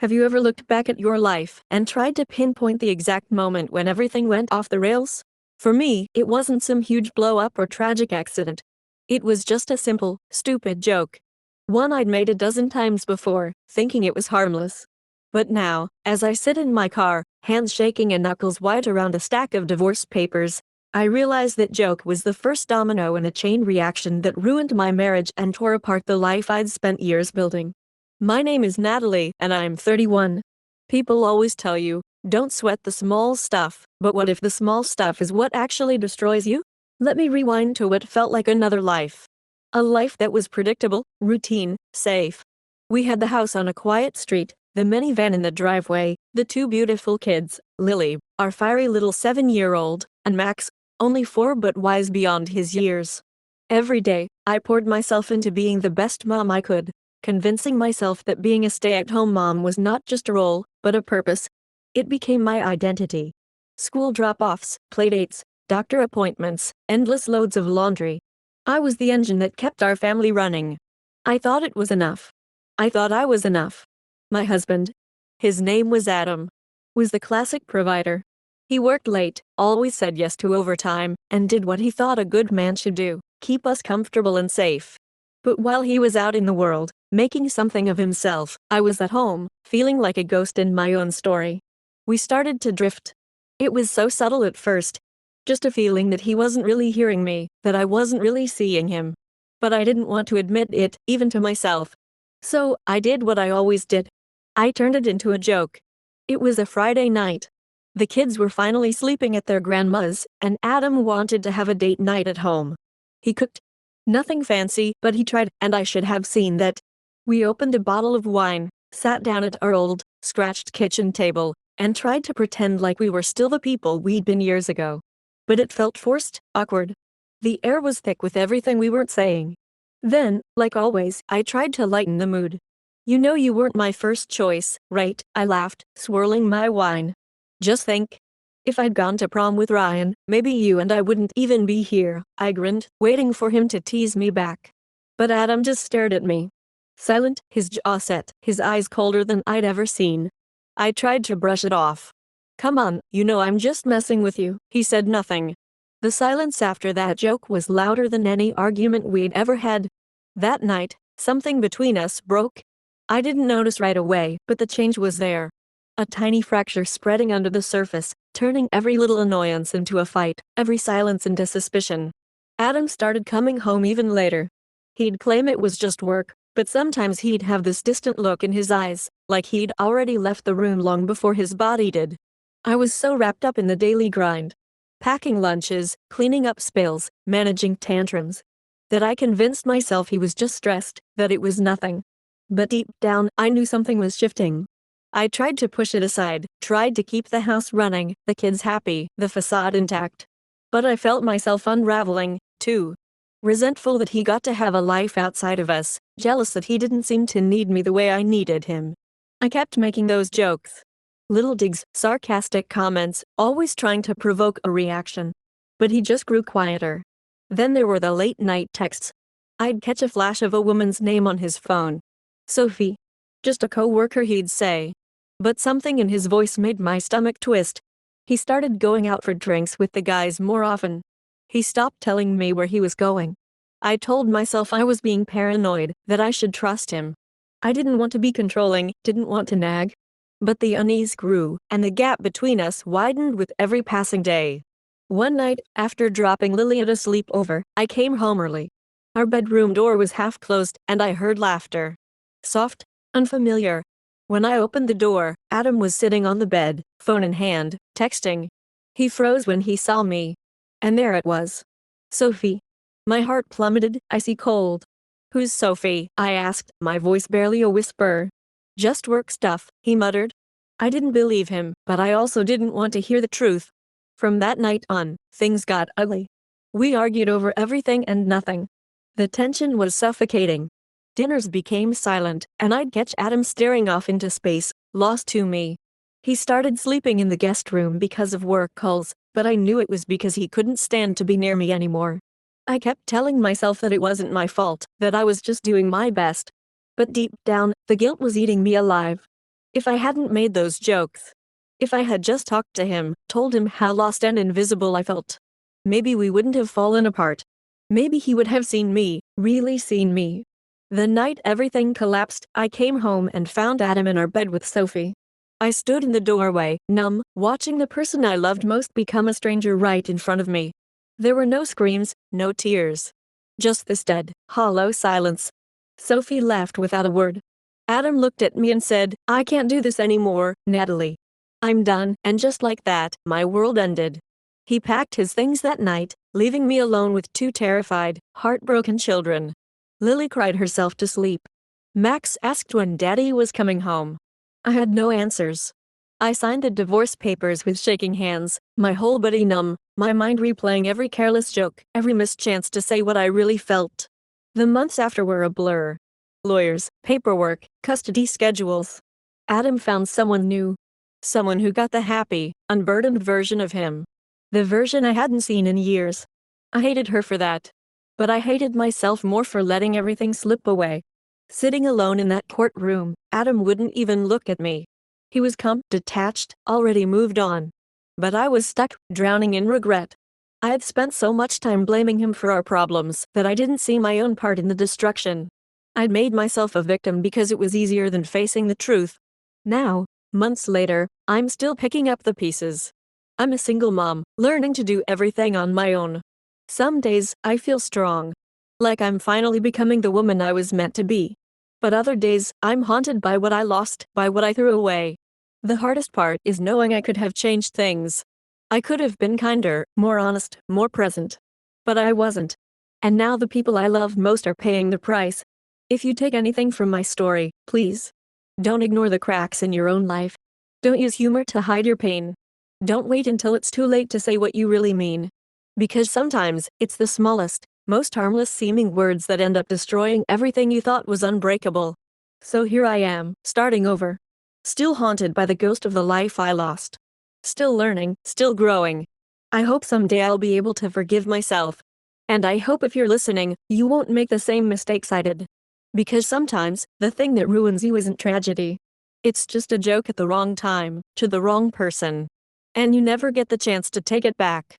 Have you ever looked back at your life and tried to pinpoint the exact moment when everything went off the rails? For me, it wasn't some huge blow-up or tragic accident. It was just a simple, stupid joke. One I'd made a dozen times before, thinking it was harmless. But now, as I sit in my car, hands shaking and knuckles white around a stack of divorce papers, I realize that joke was the first domino in a chain reaction that ruined my marriage and tore apart the life I'd spent years building. My name is Natalie, and I'm 31. People always tell you, don't sweat the small stuff, but what if the small stuff is what actually destroys you? Let me rewind to what felt like another life. A life that was predictable, routine, safe. We had the house on a quiet street, the minivan in the driveway, the two beautiful kids, Lily, our fiery little 7-year-old, and Max, only 4 but wise beyond his years. Every day, I poured myself into being the best mom I could, convincing myself that being a stay-at-home mom was not just a role, but a purpose. It became my identity. School drop-offs, playdates, doctor appointments, endless loads of laundry. I was the engine that kept our family running. I thought it was enough. I thought I was enough. My husband, his name was Adam, was the classic provider. He worked late, always said yes to overtime, and did what he thought a good man should do, keep us comfortable and safe. But while he was out in the world, making something of himself, I was at home, feeling like a ghost in my own story. We started to drift. It was so subtle at first. Just a feeling that he wasn't really hearing me, that I wasn't really seeing him. But I didn't want to admit it, even to myself. So, I did what I always did. I turned it into a joke. It was a Friday night. The kids were finally sleeping at their grandma's, and Adam wanted to have a date night at home. He cooked. Nothing fancy, but he tried, and I should have seen that. We opened a bottle of wine, sat down at our old, scratched kitchen table, and tried to pretend like we were still the people we'd been years ago. But it felt forced, awkward. The air was thick with everything we weren't saying. Then, like always, I tried to lighten the mood. You know you weren't my first choice, right? I laughed, swirling my wine. Just think. If I'd gone to prom with Ryan, maybe you and I wouldn't even be here, I grinned, waiting for him to tease me back. But Adam just stared at me. Silent, his jaw set, his eyes colder than I'd ever seen. I tried to brush it off. Come on, you know I'm just messing with you. He said nothing. The silence after that joke was louder than any argument we'd ever had. That night, something between us broke. I didn't notice right away, but the change was there. A tiny fracture spreading under the surface, turning every little annoyance into a fight, every silence into suspicion. Adam started coming home even later. He'd claim it was just work, but sometimes he'd have this distant look in his eyes, like he'd already left the room long before his body did. I was so wrapped up in the daily grind, packing lunches, cleaning up spills, managing tantrums, that I convinced myself he was just stressed, that it was nothing. But deep down, I knew something was shifting. I tried to push it aside, tried to keep the house running, the kids happy, the facade intact. But I felt myself unraveling, too. Resentful that he got to have a life outside of us, jealous that he didn't seem to need me the way I needed him. I kept making those jokes. Little digs, sarcastic comments, always trying to provoke a reaction. But he just grew quieter. Then there were the late-night texts. I'd catch a flash of a woman's name on his phone. Sophie. Just a co-worker, he'd say. But something in his voice made my stomach twist. He started going out for drinks with the guys more often. He stopped telling me where he was going. I told myself I was being paranoid, that I should trust him. I didn't want to be controlling, didn't want to nag. But the unease grew, and the gap between us widened with every passing day. One night, after dropping Lily at a sleepover, I came home early. Our bedroom door was half closed, and I heard laughter. Soft, unfamiliar. When I opened the door, Adam was sitting on the bed, phone in hand, texting. He froze when he saw me. And there it was. Sophie. My heart plummeted, icy cold. Who's Sophie? I asked, my voice barely a whisper. Just work stuff, he muttered. I didn't believe him, but I also didn't want to hear the truth. From that night on, things got ugly. We argued over everything and nothing. The tension was suffocating. Dinners became silent, and I'd catch Adam staring off into space, lost to me. He started sleeping in the guest room because of work calls, but I knew it was because he couldn't stand to be near me anymore. I kept telling myself that it wasn't my fault, that I was just doing my best. But deep down, the guilt was eating me alive. If I hadn't made those jokes. If I had just talked to him, told him how lost and invisible I felt. Maybe we wouldn't have fallen apart. Maybe he would have seen me, really seen me. The night everything collapsed, I came home and found Adam in our bed with Sophie. I stood in the doorway, numb, watching the person I loved most become a stranger right in front of me. There were no screams, no tears. Just this dead, hollow silence. Sophie laughed without a word. Adam looked at me and said, "I can't do this anymore, Natalie. I'm done," and just like that, my world ended. He packed his things that night, leaving me alone with two terrified, heartbroken children. Lily cried herself to sleep. Max asked when Daddy was coming home. I had no answers. I signed the divorce papers with shaking hands, my whole body numb, my mind replaying every careless joke, every missed chance to say what I really felt. The months after were a blur. Lawyers, paperwork, custody schedules. Adam found someone new. Someone who got the happy, unburdened version of him. The version I hadn't seen in years. I hated her for that. But I hated myself more for letting everything slip away. Sitting alone in that courtroom, Adam wouldn't even look at me. He was calm, detached, already moved on. But I was stuck, drowning in regret. I had spent so much time blaming him for our problems that I didn't see my own part in the destruction. I'd made myself a victim because it was easier than facing the truth. Now, months later, I'm still picking up the pieces. I'm a single mom, learning to do everything on my own. Some days, I feel strong. Like I'm finally becoming the woman I was meant to be. But other days, I'm haunted by what I lost, by what I threw away. The hardest part is knowing I could have changed things. I could have been kinder, more honest, more present. But I wasn't. And now the people I love most are paying the price. If you take anything from my story, please. Don't ignore the cracks in your own life. Don't use humor to hide your pain. Don't wait until it's too late to say what you really mean. Because sometimes, it's the smallest, most harmless seeming words that end up destroying everything you thought was unbreakable. So here I am, starting over. Still haunted by the ghost of the life I lost. Still learning, still growing. I hope someday I'll be able to forgive myself. And I hope if you're listening, you won't make the same mistakes I did. Because sometimes, the thing that ruins you isn't tragedy. It's just a joke at the wrong time, to the wrong person. And you never get the chance to take it back.